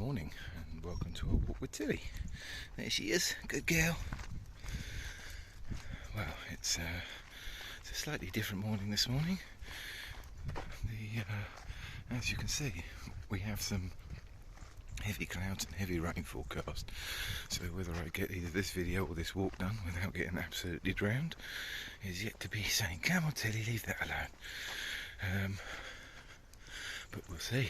morning and welcome to a walk with Tilly. There she is, good girl. Well, it's a slightly different morning this morning. As you can see, we have some heavy clouds and heavy rain forecast. So whether I get either this video or this walk done without getting absolutely drowned is yet to be seen. Come on Tilly, leave that alone. But we'll see.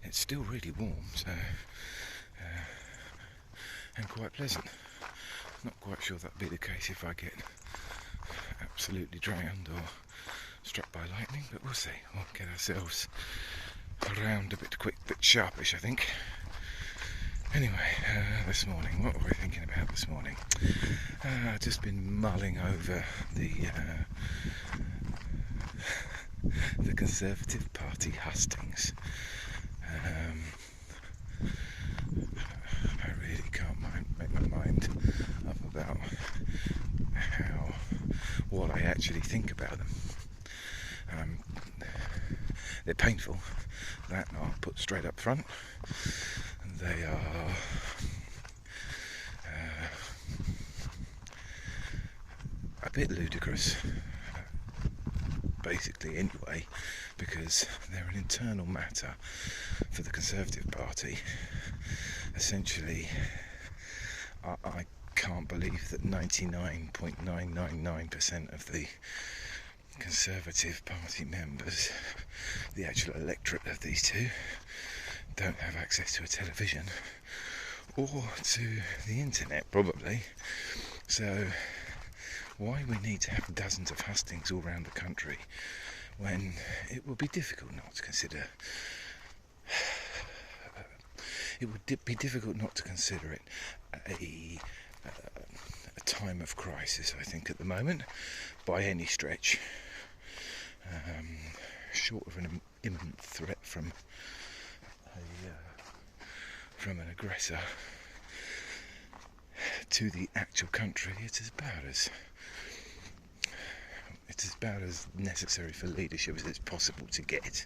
It's still really warm, so and quite pleasant. Not quite sure that'll be the case if I get absolutely drowned or struck by lightning, but we'll see. We'll get ourselves around a bit quick, bit sharpish, I think. Anyway, this morning, what were we thinking about this morning? I've just been mulling over the Conservative Party hustings. I really can't make my mind up about what I actually think about them. They're painful, that I'll put straight up front. They are a bit ludicrous, basically anyway, because they're an internal matter for the Conservative Party. Essentially, I can't believe that 99.999% of the Conservative Party members, the actual electorate of these two, don't have access to a television or to the internet, probably. So why we need to have dozens of hustings all around the country when it would be difficult not to consider it a time of crisis, I think, at the moment, by any stretch, short of an imminent threat from an aggressor to the actual country. It's about as necessary for leadership as it's possible to get.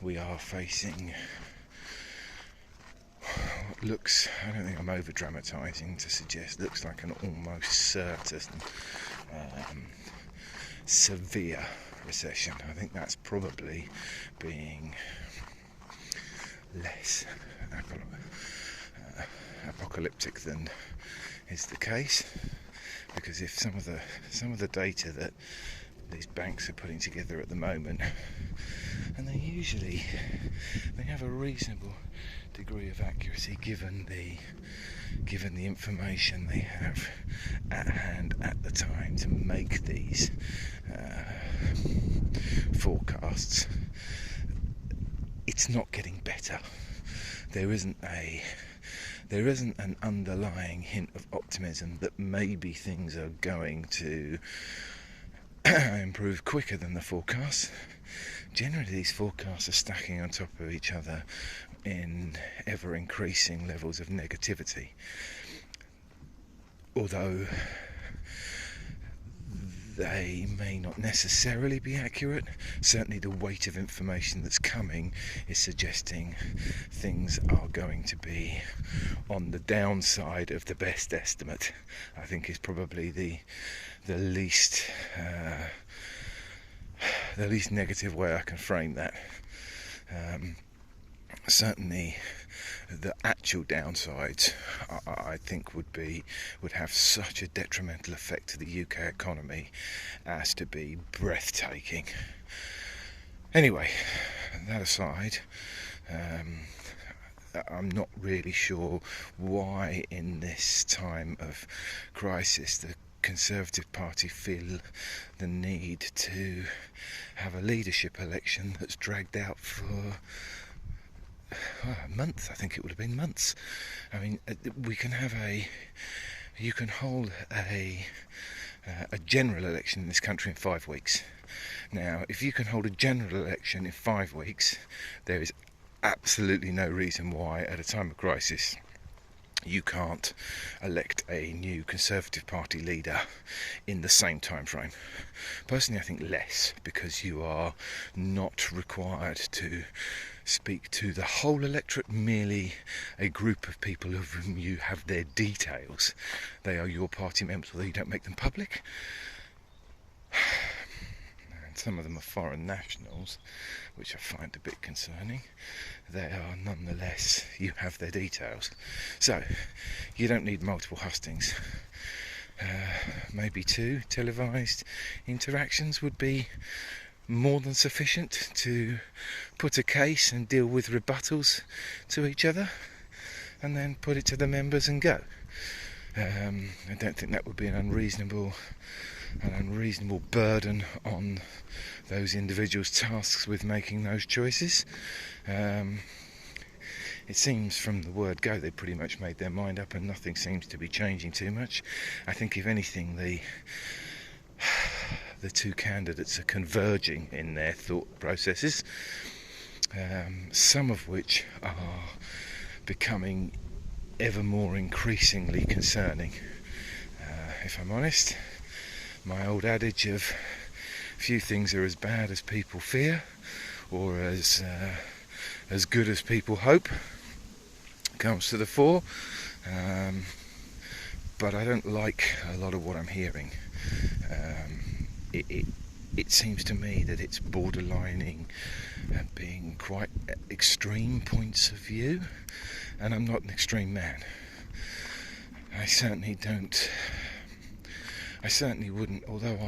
We are facing what looks, I don't think I'm over dramatising to suggest, looks like an almost certain severe recession. I think that's probably being less apocalyptic than is the case, because if some of the data that these banks are putting together at the moment, and they have a reasonable degree of accuracy given the information they have at hand at the time to make these forecasts, it's not getting better. There isn't an underlying hint of optimism that maybe things are going to improve quicker than the forecasts. Generally, these forecasts are stacking on top of each other in ever-increasing levels of negativity. Although they may not necessarily be accurate, certainly the weight of information that's coming is suggesting things are going to be on the downside of the best estimate. I think is probably the least negative way I can frame that. Certainly the actual downsides, I think, would have such a detrimental effect to the UK economy as to be breathtaking. Anyway, that aside, I'm not really sure why in this time of crisis the Conservative Party feel the need to have a leadership election that's dragged out for a month. I think it would have been months. I mean, you can hold a general election in this country in 5 weeks. Now, if you can hold a general election in 5 weeks, there is absolutely no reason why, at a time of crisis, you can't elect a new Conservative Party leader in the same time frame. Personally, I think less, because you are not required to speak to the whole electorate, merely a group of people of whom you have their details. They are your party members, although you don't make them public. And some of them are foreign nationals, which I find a bit concerning. They are nonetheless, you have their details. So, you don't need multiple hustings. Maybe 2 televised interactions would be more than sufficient to put a case and deal with rebuttals to each other, and then put it to the members and go. I don't think that would be an unreasonable burden on those individuals tasked with making those choices. It seems from the word go they pretty much made their mind up, and nothing seems to be changing too much. I think if anything, the 2 candidates are converging in their thought processes, some of which are becoming ever more increasingly concerning. If I'm honest, my old adage of few things are as bad as people fear, or as good as people hope, comes to the fore. But I don't like a lot of what I'm hearing. It seems to me that it's borderlining being quite extreme points of view, and I'm not an extreme man. I certainly wouldn't, although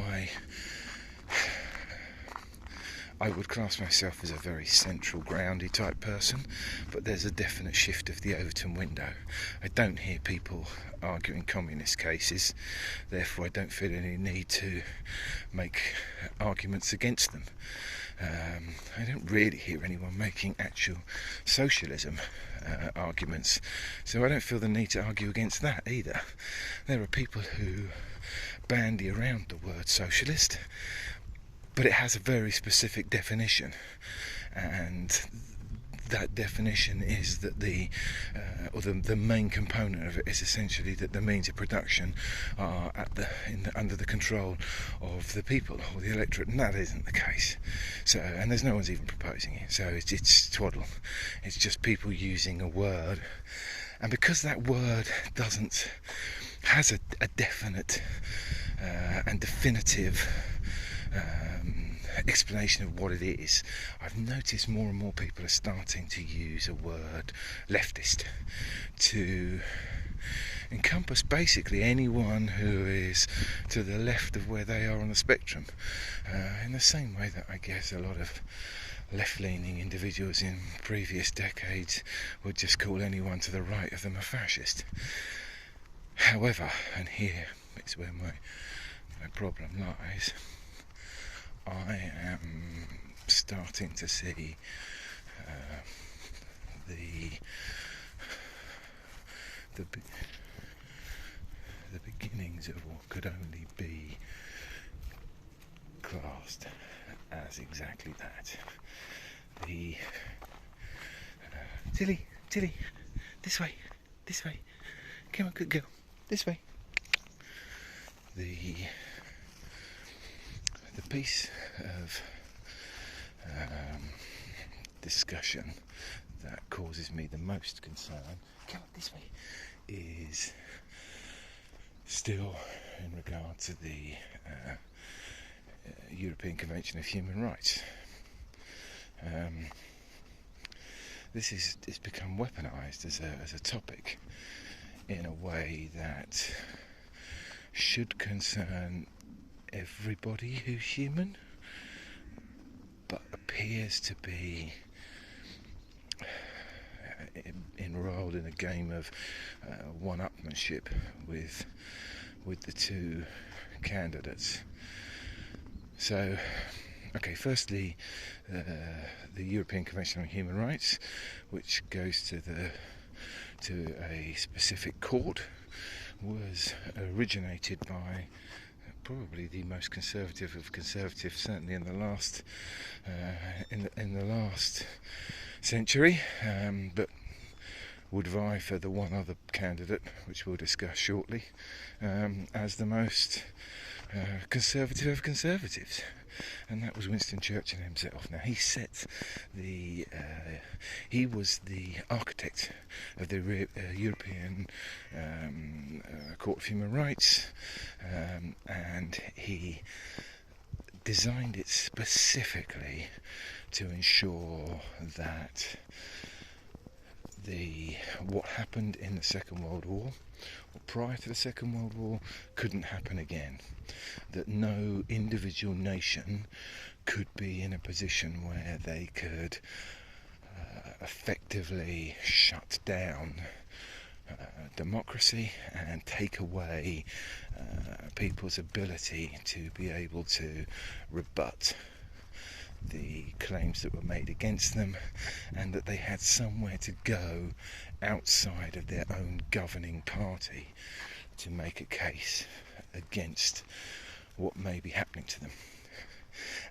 I would class myself as a very central groundy type person, but there's a definite shift of the Overton window. I don't hear people arguing communist cases, therefore I don't feel any need to make arguments against them. I don't really hear anyone making actual socialism arguments, so I don't feel the need to argue against that either. There are people who bandy around the word socialist, but it has a very specific definition, and that definition is that the main component of it is essentially that the means of production are under the control of the people or the electorate, and that isn't the case. So, and there's no one's even proposing it. So it's twaddle. It's just people using a word, and because that word has a definite and definitive explanation of what it is, I've noticed more and more people are starting to use a word leftist to encompass basically anyone who is to the left of where they are on the spectrum, in the same way that I guess a lot of left-leaning individuals in previous decades would just call anyone to the right of them a fascist. However, and here is where my problem lies, I am starting to see the beginnings of what could only be classed as exactly that. Tilly, this way, come on, good girl, this way. The piece of discussion that causes me the most concern, come on, this way, is still in regard to the European Convention of Human Rights. It's become weaponised as a topic in a way that should concern everybody who's human, but appears to be enrolled in a game of one-upmanship with the 2 candidates. So, okay, firstly, the European Convention on Human Rights, which goes to a specific court, was originated by probably the most conservative of conservatives, certainly in the last century, but would vie for the one other candidate, which we'll discuss shortly, as the most conservative of conservatives. and that was Winston Churchill himself. Now, he was the architect of the European Court of Human Rights, and he designed it specifically to ensure that what happened in the Second World War, or prior to the Second World War, couldn't happen again. That no individual nation could be in a position where they could effectively shut down democracy and take away people's ability to be able to rebut the claims that were made against them, and that they had somewhere to go outside of their own governing party to make a case against what may be happening to them.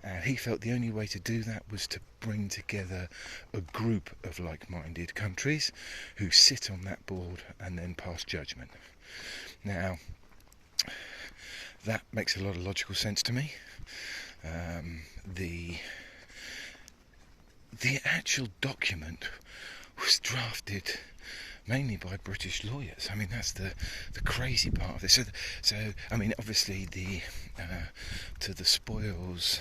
And he felt the only way to do that was to bring together a group of like-minded countries who sit on that board and then pass judgment. Now, that makes a lot of logical sense to me. The actual document was drafted mainly by British lawyers. I mean, that's the crazy part of this. So I mean, obviously to the spoils,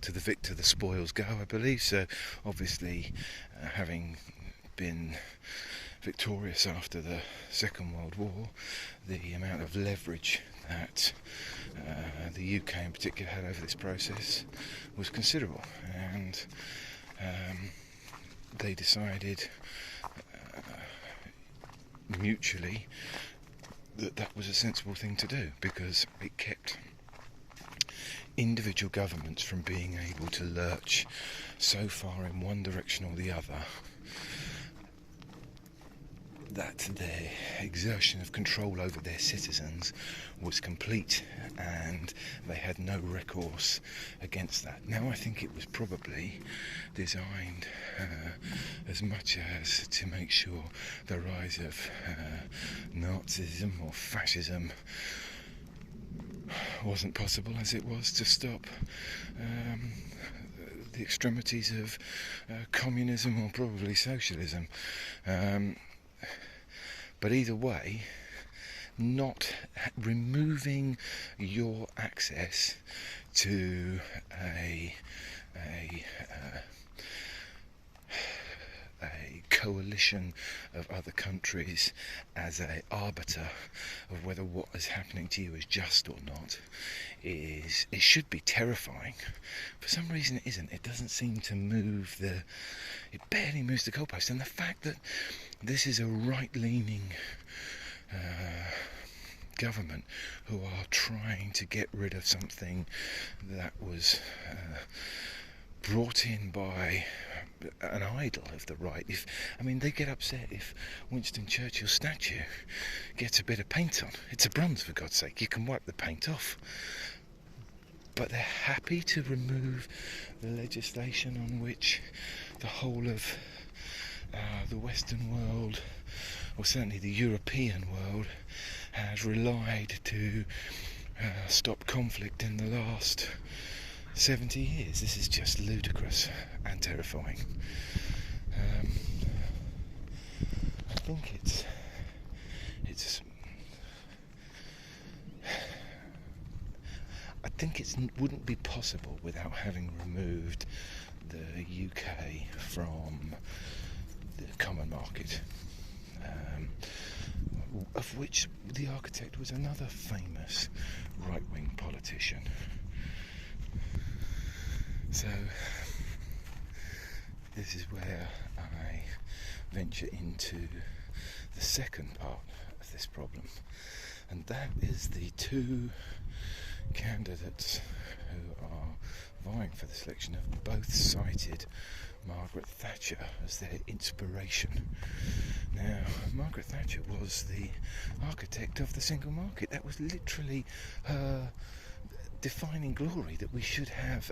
to the victor the spoils go, I believe. So obviously, having been victorious after the Second World War, the amount of leverage that the UK in particular had over this process was considerable, and they decided mutually that was a sensible thing to do, because it kept individual governments from being able to lurch so far in one direction or the other that their exertion of control over their citizens was complete, and they had no recourse against that. Now, I think it was probably designed as much as to make sure the rise of Nazism or fascism wasn't possible, as it was to stop the extremities of communism or probably socialism. But either way, not removing your access to a coalition of other countries as an arbiter of whether what is happening to you is just or not, it should be terrifying. For some reason it isn't. It doesn't seem to move it barely moves the goalpost. And the fact that this is a right-leaning government who are trying to get rid of something that was brought in by an idol of the right. They get upset if Winston Churchill's statue gets a bit of paint on. It's a bronze, for God's sake. You can wipe the paint off. But they're happy to remove the legislation on which the whole of the Western world, or certainly the European world, has relied to stop conflict in the last 70 years. This is just ludicrous and terrifying. I think it wouldn't be possible without having removed the UK from the common market, of which the architect was another famous right-wing politician. So this is where I venture into the second part of this problem, and that is the two candidates who are vying for the selection have both cited Margaret Thatcher as their inspiration. Now, Margaret Thatcher was the architect of the single market. That was literally her defining glory, that we should have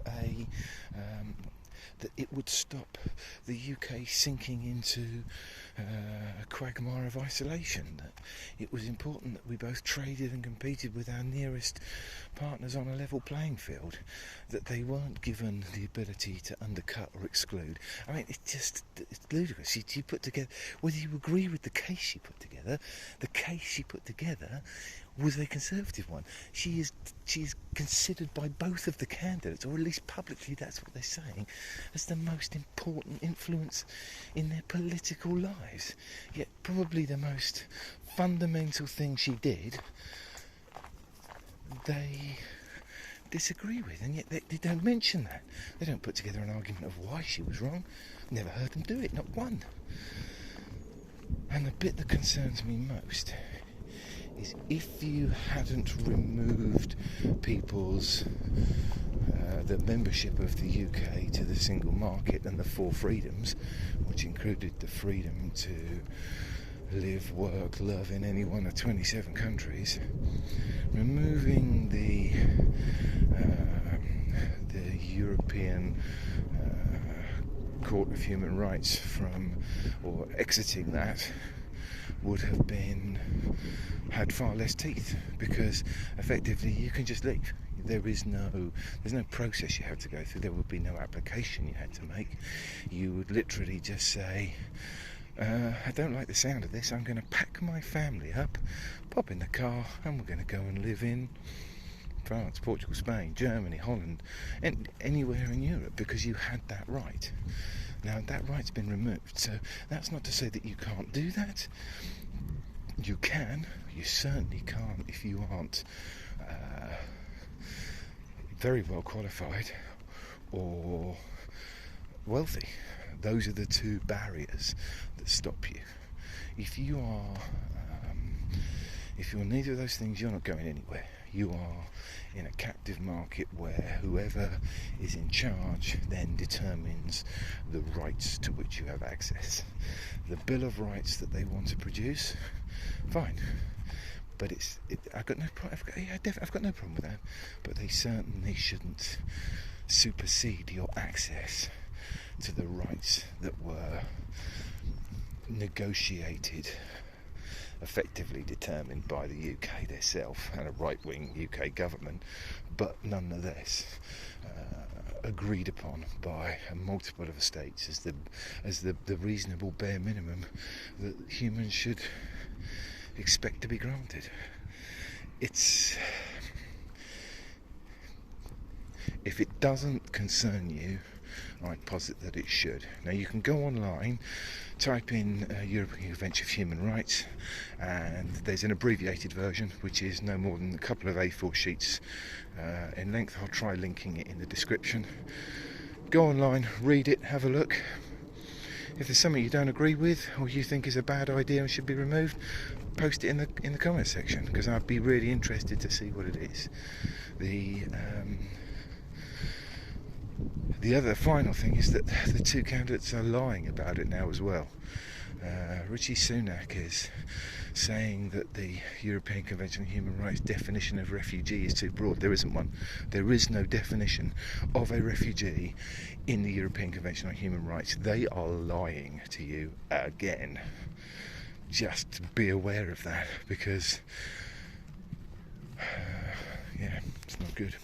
that it would stop the UK sinking into a quagmire of isolation, that it was important that we both traded and competed with our nearest partners on a level playing field, that they weren't given the ability to undercut or exclude. I mean, it's ludicrous. You put together, whether you agree with the case she put together, the case she put together was a conservative one. She is considered by both of the candidates, or at least publicly that's what they're saying, as the most important influence in their political lives. Yet probably the most fundamental thing she did, they disagree with, and yet they don't mention that. They don't put together an argument of why she was wrong. Never heard them do it, not one. And the bit that concerns me most is if you hadn't removed people's the membership of the UK to the single market and the 4 freedoms, which included the freedom to live, work, love in any one of 27 countries, removing the European Court of Human Rights from, or exiting that, would have had far less teeth, because effectively you can just leave. There's no process you have to go through. There would be no application you had to make. You would literally just say, I don't like the sound of this, I'm going to pack my family up, pop in the car, and we're going to go and live in France, Portugal, Spain, Germany, Holland, and anywhere in Europe, because you had that right. Now that right's been removed, so that's not to say that you can't do that. You can, you certainly can't if you aren't very well qualified or wealthy. Those are the 2 barriers that stop you. If you're neither of those things, you're not going anywhere. You are in a captive market where whoever is in charge then determines the rights to which you have access. The Bill of Rights that they want to produce, fine, but I've got no problem with that. But they certainly shouldn't supersede your access to the rights that were negotiated, effectively determined by the UK themselves and a right-wing UK government, but nonetheless agreed upon by a multiple of states as the reasonable bare minimum that humans should expect to be granted. If it doesn't concern you, I posit that it should. Now you can go online, type in European Convention of Human Rights, and there's an abbreviated version which is no more than a couple of A4 sheets in length. I'll try linking it in the description. Go online, read it, have a look. If there's something you don't agree with or you think is a bad idea and should be removed, post it in the comment section, because I'd be really interested to see what it is. The other final thing is that the 2 candidates are lying about it now as well. Rishi Sunak is saying that the European Convention on Human Rights definition of refugee is too broad. There isn't one. There is no definition of a refugee in the European Convention on Human Rights. They are lying to you again. Just be aware of that, because it's not good.